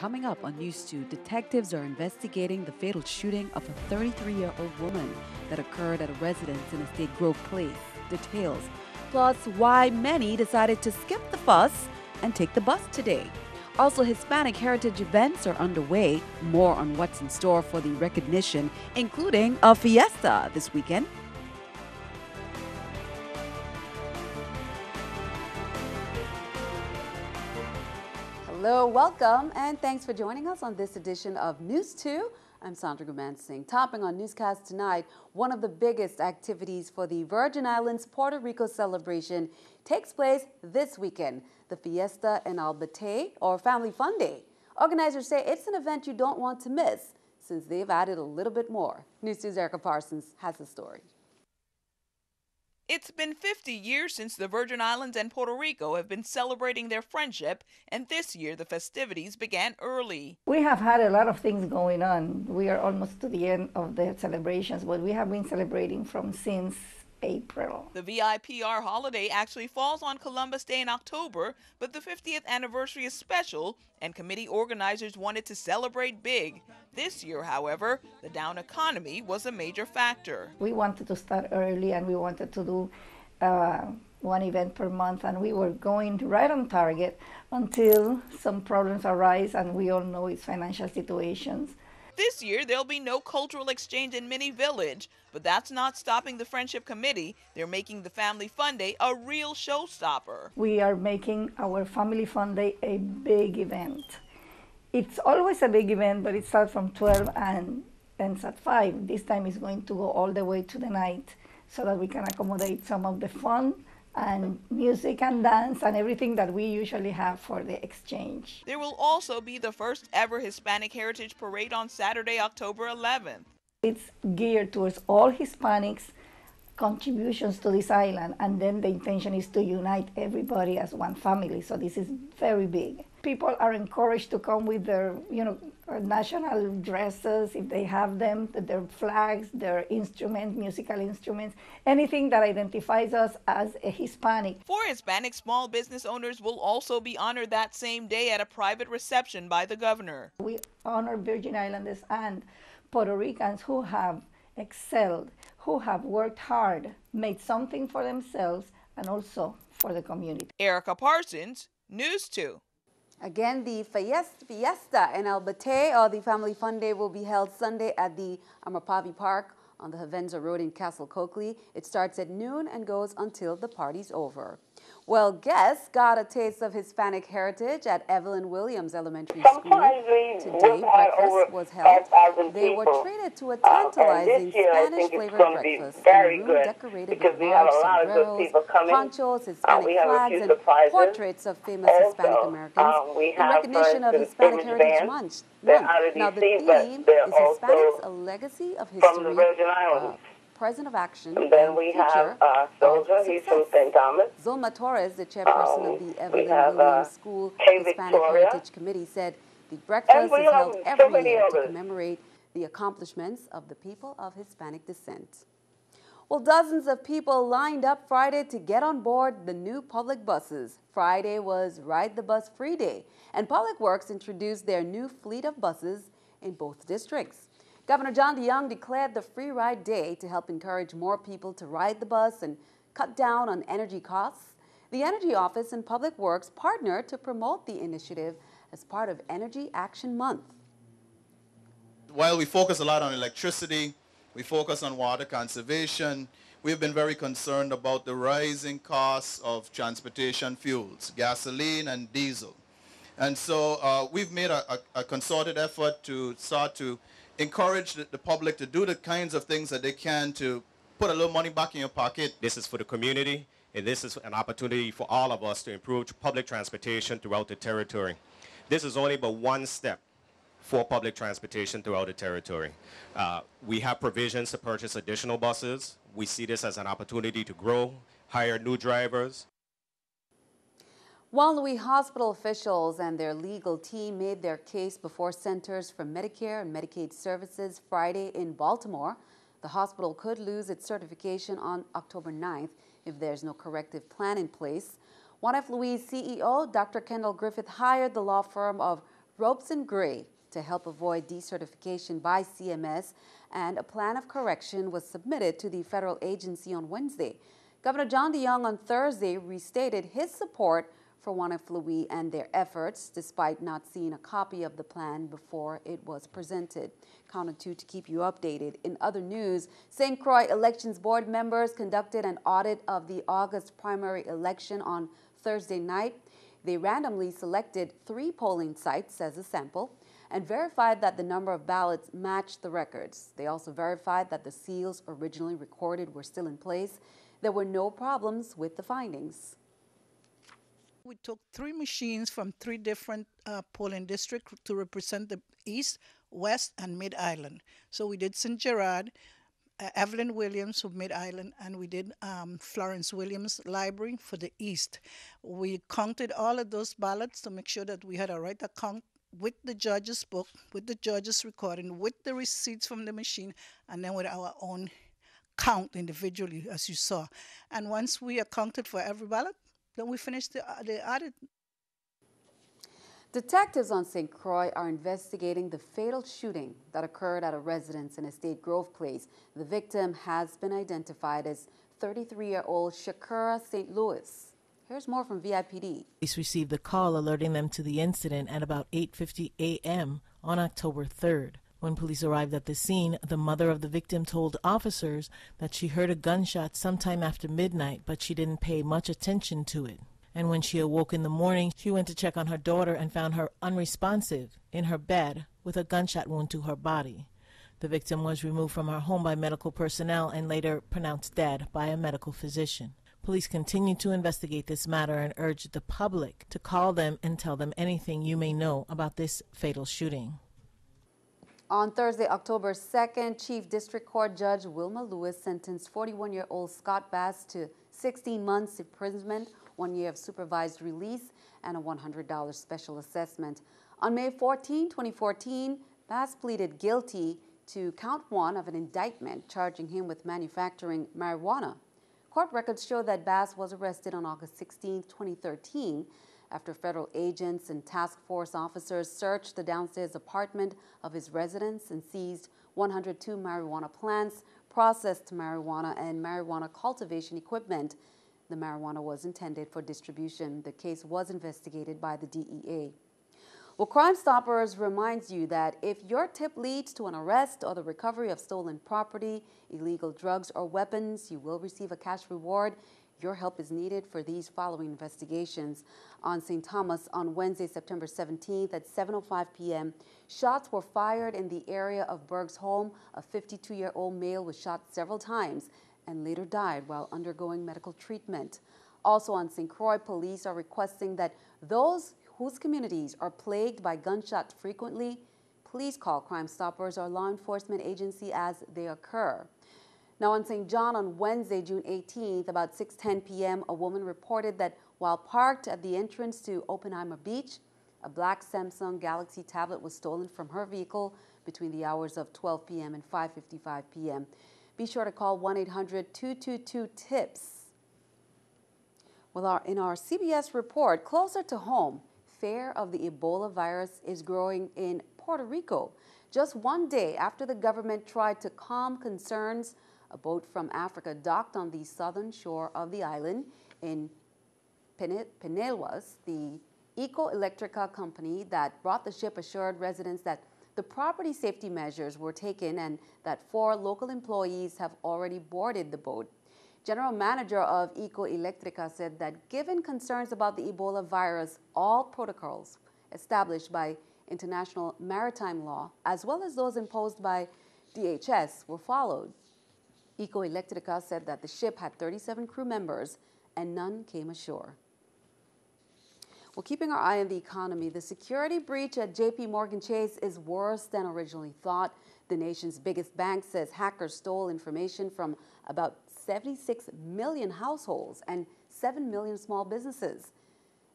Coming up on News 2, detectives are investigating the fatal shooting of a 33-year-old woman that occurred at a residence in Estate Grove Place. Details, plus why many decided to skip the fuss and take the bus today. Also, Hispanic heritage events are underway. More on what's in store for the recognition, including a fiesta this weekend. Hello, welcome, and thanks for joining us on this edition of News 2. I'm Sandra Gumansing. Topping on Newscast tonight, one of the biggest activities for the Virgin Islands Puerto Rico celebration takes place this weekend, the Fiesta en Albate, or Family Fun Day. Organizers say it's an event you don't want to miss, since they've added a little bit more. News 2's Erica Parsons has the story. It's been 50 years since the Virgin Islands and Puerto Rico have been celebrating their friendship, and this year the festivities began early. We have had a lot of things going on. We are almost to the end of the celebrations, but we have been celebrating since April. The VIPR holiday actually falls on Columbus Day in October, but the 50th anniversary is special, and committee organizers wanted to celebrate big. This year, however, the down economy was a major factor. We wanted to start early, and we wanted to do one event per month, and we were going right on target until some problems arise, and we all know it's financial situations. This year, there'll be no cultural exchange in Mini Village, but that's not stopping the Friendship Committee. They're making the Family Fun Day a real showstopper. We are making our Family Fun Day a big event. It's always a big event, but it starts from 12 and ends at 5. This time it's going to go all the way to the night so that we can accommodate some of the fun and music and dance and everything that we usually have for the exchange. There will also be the first ever Hispanic Heritage Parade on Saturday, October 11th. It's geared towards all Hispanics' contributions to this island, and then the intention is to unite everybody as one family, so this is very big. People are encouraged to come with their, national dresses, if they have them, their flags, their instruments, musical instruments, anything that identifies us as a Hispanic. 4 Hispanic small business owners will also be honored that same day at a private reception by the governor. We honor Virgin Islanders and Puerto Ricans who have excelled, who have worked hard, made something for themselves and also for the community. Erica Parsons, News 2. Again, the Fiesta en Albate, or the Family Fun Day, will be held Sunday at the Amapavi Park on the Havenza Road in Castle Coakley. It starts at noon and goes until the party's over. Well, guests got a taste of Hispanic heritage at Evelyn Williams Elementary School. Today, breakfast was held. They were treated to a tantalizing Spanish-flavored breakfast. The room decorated with large sombreros, ponchos, Hispanic flags, and portraits of famous Hispanic Americans in recognition of Hispanic Heritage Month. Now, the theme is Hispanics, a legacy of history, present of action, and then we future have Soldier, of he's success. from St. Thomas. Zulma Torres, the chairperson of the Evelyn Williams School Hispanic Victoria. Heritage Committee, said the breakfast is held every year to others. commemorate the accomplishments of the people of Hispanic descent. Well, dozens of people lined up Friday to get on board the new public buses. Friday was Ride the Bus Free Day, and Public Works introduced their new fleet of buses in both districts. Governor John DeYoung declared the Free Ride Day to help encourage more people to ride the bus and cut down on energy costs. The Energy Office and Public Works partnered to promote the initiative as part of Energy Action Month. While we focus a lot on electricity, we focus on water conservation, we've been very concerned about the rising costs of transportation fuels, gasoline and diesel. And so we've made a concerted effort to start to encourage the public to do the kinds of things that they can to put a little money back in your pocket. This is for the community, and this is an opportunity for all of us to improve public transportation throughout the territory. This is only but one step for public transportation throughout the territory. We have provisions to purchase additional buses. We see this as an opportunity to grow, hire new drivers. Juan Luis Hospital officials and their legal team made their case before Centers for Medicare and Medicaid Services Friday in Baltimore. The hospital could lose its certification on October 9th if there's no corrective plan in place. Juan F. Luis CEO Dr. Kendall Griffith hired the law firm of ropes in gray to help avoid decertification by CMS, and a plan of correction was submitted to the federal agency on Wednesday. Governor John DeYoung on Thursday restated his support for Wanaflui and their efforts, despite not seeing a copy of the plan before it was presented. Count on two to keep you updated. In other news, St. Croix Elections Board members conducted an audit of the August primary election on Thursday night. They randomly selected 3 polling sites as a sample and verified that the number of ballots matched the records. They also verified that the seals originally recorded were still in place. There were no problems with the findings. We took 3 machines from 3 different polling districts to represent the East, West, and Mid-Island. So we did St. Gerard, Evelyn Williams for Mid-Island, and we did Florence Williams Library for the East. We counted all of those ballots to make sure that we had a right account with the judge's book, with the judge's recording, with the receipts from the machine, and then with our own count individually, as you saw. And once we accounted for every ballot, then we finished the audit. Detectives on St. Croix are investigating the fatal shooting that occurred at a residence in Estate Grove Place. The victim has been identified as 33-year-old Shakura St. Louis. Here's more from VIPD. Police received a call alerting them to the incident at about 8:50 a.m. on October 3rd. When police arrived at the scene, the mother of the victim told officers that she heard a gunshot sometime after midnight, but she didn't pay much attention to it. And when she awoke in the morning, she went to check on her daughter and found her unresponsive in her bed with a gunshot wound to her body. The victim was removed from her home by medical personnel and later pronounced dead by a medical physician. Police continue to investigate this matter and urge the public to call them and tell them anything you may know about this fatal shooting. On Thursday, October 2nd, Chief District Court Judge Wilma Lewis sentenced 41-year-old Scott Bass to 16 months imprisonment, 1 year of supervised release, and a $100 special assessment. On May 14, 2014, Bass pleaded guilty to count 1 of an indictment charging him with manufacturing marijuana. Court records show that Bass was arrested on August 16, 2013, after federal agents and task force officers searched the downstairs apartment of his residence and seized 102 marijuana plants, processed marijuana, and marijuana cultivation equipment. The marijuana was intended for distribution. The case was investigated by the DEA. Well, Crime Stoppers reminds you that if your tip leads to an arrest or the recovery of stolen property, illegal drugs, or weapons, you will receive a cash reward. Your help is needed for these following investigations. On St. Thomas on Wednesday, September 17th at 7:05 p.m., shots were fired in the area of Berg's home. A 52-year-old male was shot several times and later died while undergoing medical treatment. Also on St. Croix, police are requesting that those whose communities are plagued by gunshots frequently, please call Crime Stoppers or law enforcement agency as they occur. Now on St. John on Wednesday, June 18th, about 6:10 p.m., a woman reported that while parked at the entrance to Oppenheimer Beach, a black Samsung Galaxy tablet was stolen from her vehicle between the hours of 12 p.m. and 5:55 p.m. Be sure to call 1-800-222-TIPS. Well, in our CBS report, closer to home, fear of the Ebola virus is growing in Puerto Rico. Just 1 day after the government tried to calm concerns, a boat from Africa docked on the southern shore of the island in Pinellas. The Eco Electrica company that brought the ship assured residents that the property safety measures were taken and that 4 local employees have already boarded the boat. General Manager of Eco Electrica said that given concerns about the Ebola virus, all protocols established by international maritime law, as well as those imposed by DHS, were followed. Eco Electrica said that the ship had 37 crew members and none came ashore. Well, keeping our eye on the economy, the security breach at JP Morgan Chase is worse than originally thought. The nation's biggest bank says hackers stole information from about 76 million households and 7 million small businesses.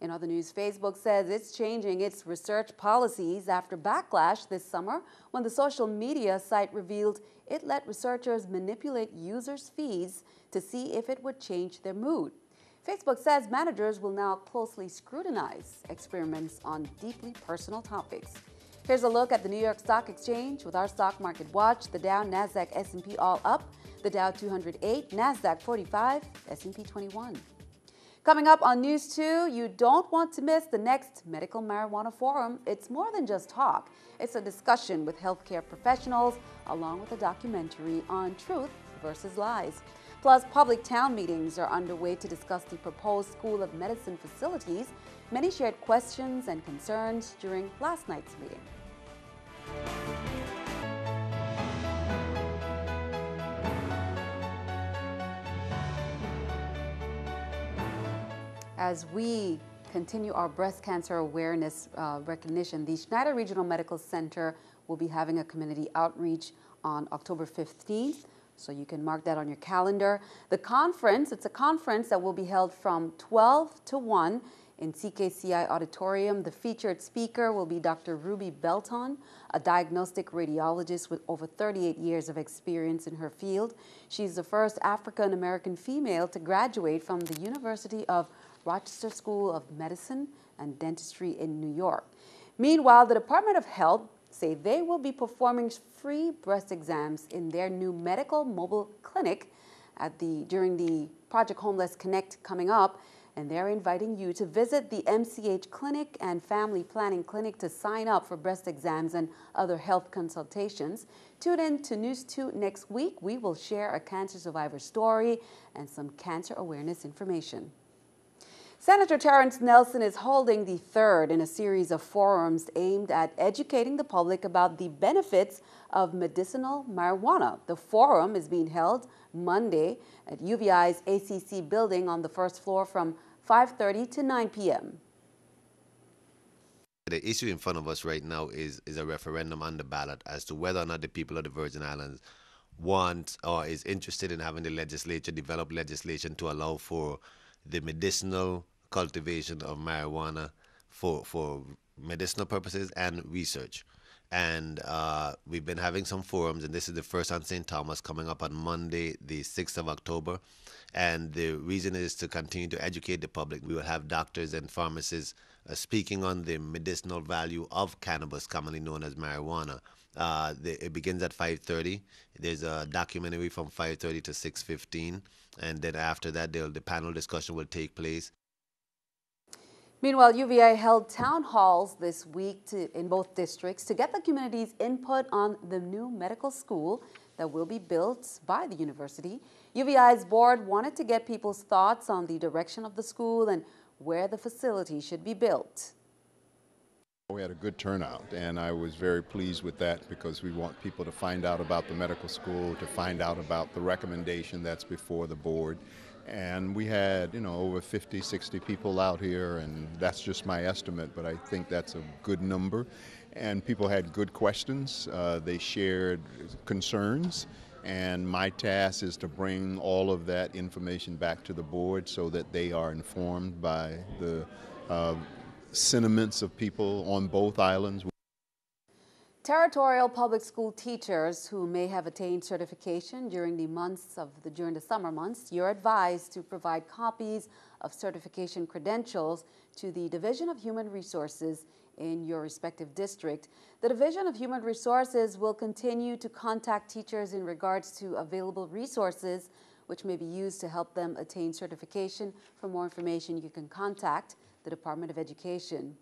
In other news, Facebook says it's changing its research policies after backlash this summer when the social media site revealed it let researchers manipulate users' feeds to see if it would change their mood. Facebook says managers will now closely scrutinize experiments on deeply personal topics. Here's a look at the New York Stock Exchange with our stock market watch. The Dow, Nasdaq, S&P all up. The Dow 208, Nasdaq 45, S&P 21. Coming up on News 2, you don't want to miss the next Medical Marijuana Forum. It's more than just talk. It's a discussion with healthcare professionals, along with a documentary on truth versus lies. Plus, public town meetings are underway to discuss the proposed School of Medicine facilities. Many shared questions and concerns during last night's meeting. As we continue our breast cancer awareness recognition, the Schneider Regional Medical Center will be having a community outreach on October 15th, so you can mark that on your calendar. The conference, it's a conference that will be held from 12 to 1 in CKCI Auditorium. The featured speaker will be Dr. Ruby Belton, a diagnostic radiologist with over 38 years of experience in her field. She's the first African-American female to graduate from the University of Rochester School of Medicine and Dentistry in New York. Meanwhile, the Department of Health say they will be performing free breast exams in their new medical mobile clinic during the Project Homeless Connect coming up, and they're inviting you to visit the MCH Clinic and Family Planning Clinic to sign up for breast exams and other health consultations. Tune in to News 2 next week. We will share a cancer survivor story and some cancer awareness information. Senator Terrence Nelson is holding the third in a series of forums aimed at educating the public about the benefits of medicinal marijuana. The forum is being held Monday at UVI's ACC building on the first floor from 5:30 to 9 p.m. The issue in front of us right now is a referendum on the ballot as to whether or not the people of the Virgin Islands want or is interested in having the legislature develop legislation to allow for the medicinal cultivation of marijuana for medicinal purposes and research. And we've been having some forums, and this is the first on St. Thomas coming up on Monday, the 6th of October. And the reason is to continue to educate the public. We will have doctors and pharmacists speaking on the medicinal value of cannabis, commonly known as marijuana. It begins at 5:30. There's a documentary from 5:30 to 6:15, and then after that, the panel discussion will take place. Meanwhile, UVI held town halls this week in both districts to get the community's input on the new medical school that will be built by the university. UVI's board wanted to get people's thoughts on the direction of the school and where the facility should be built. We had a good turnout, and I was very pleased with that because we want people to find out about the medical school, to find out about the recommendation that's before the board. And we had, over 50, 60 people out here, and that's just my estimate, but I think that's a good number. And people had good questions. They shared concerns, and my task is to bring all of that information back to the board so that they are informed by the sentiments of people on both islands. Territorial public school teachers who may have attained certification during the summer months, you're advised to provide copies of certification credentials to the Division of Human Resources in your respective district. The Division of Human Resources will continue to contact teachers in regards to available resources which may be used to help them attain certification. For more information, you can contact the Department of Education.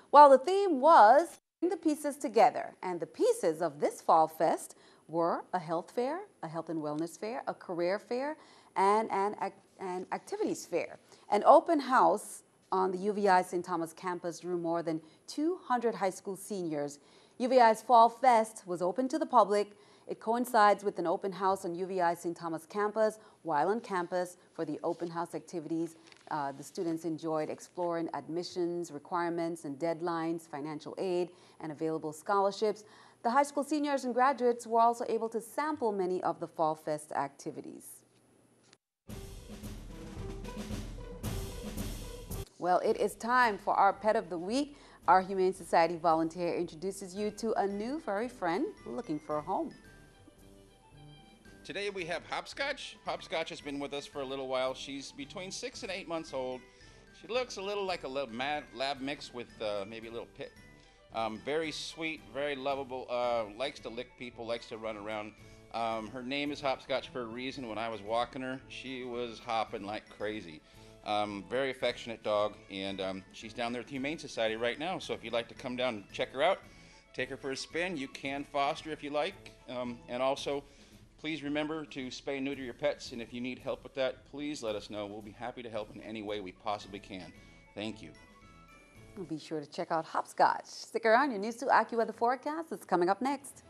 While the theme was the pieces together, and the pieces of this Fall Fest were a health fair, a health and wellness fair, a career fair, and an activities fair. An open house on the UVI St. Thomas campus drew more than 200 high school seniors. UVI's Fall Fest was open to the public. It coincides with an open house on UVI St. Thomas campus. While on campus for the open house activities, the students enjoyed exploring admissions, requirements and deadlines, financial aid, and available scholarships. The high school seniors and graduates were also able to sample many of the Fall Fest activities. Well, it is time for our Pet of the Week. Our Humane Society volunteer introduces you to a new furry friend looking for a home. Today we have Hopscotch. Hopscotch has been with us for a little while. She's between 6 and 8 months old. She looks a little like a little lab mix with maybe a little pit. Very sweet, very lovable, likes to lick people, likes to run around. Her name is Hopscotch for a reason. When I was walking her, she was hopping like crazy. Very affectionate dog, and she's down there at the Humane Society right now. So if you'd like to come down and check her out, take her for a spin. You can foster if you like, and also please remember to spay and neuter your pets, and if you need help with that, please let us know. We'll be happy to help in any way we possibly can. Thank you. Be sure to check out Hopscotch. Stick around. Your News 2 AccuWeather forecast is coming up next.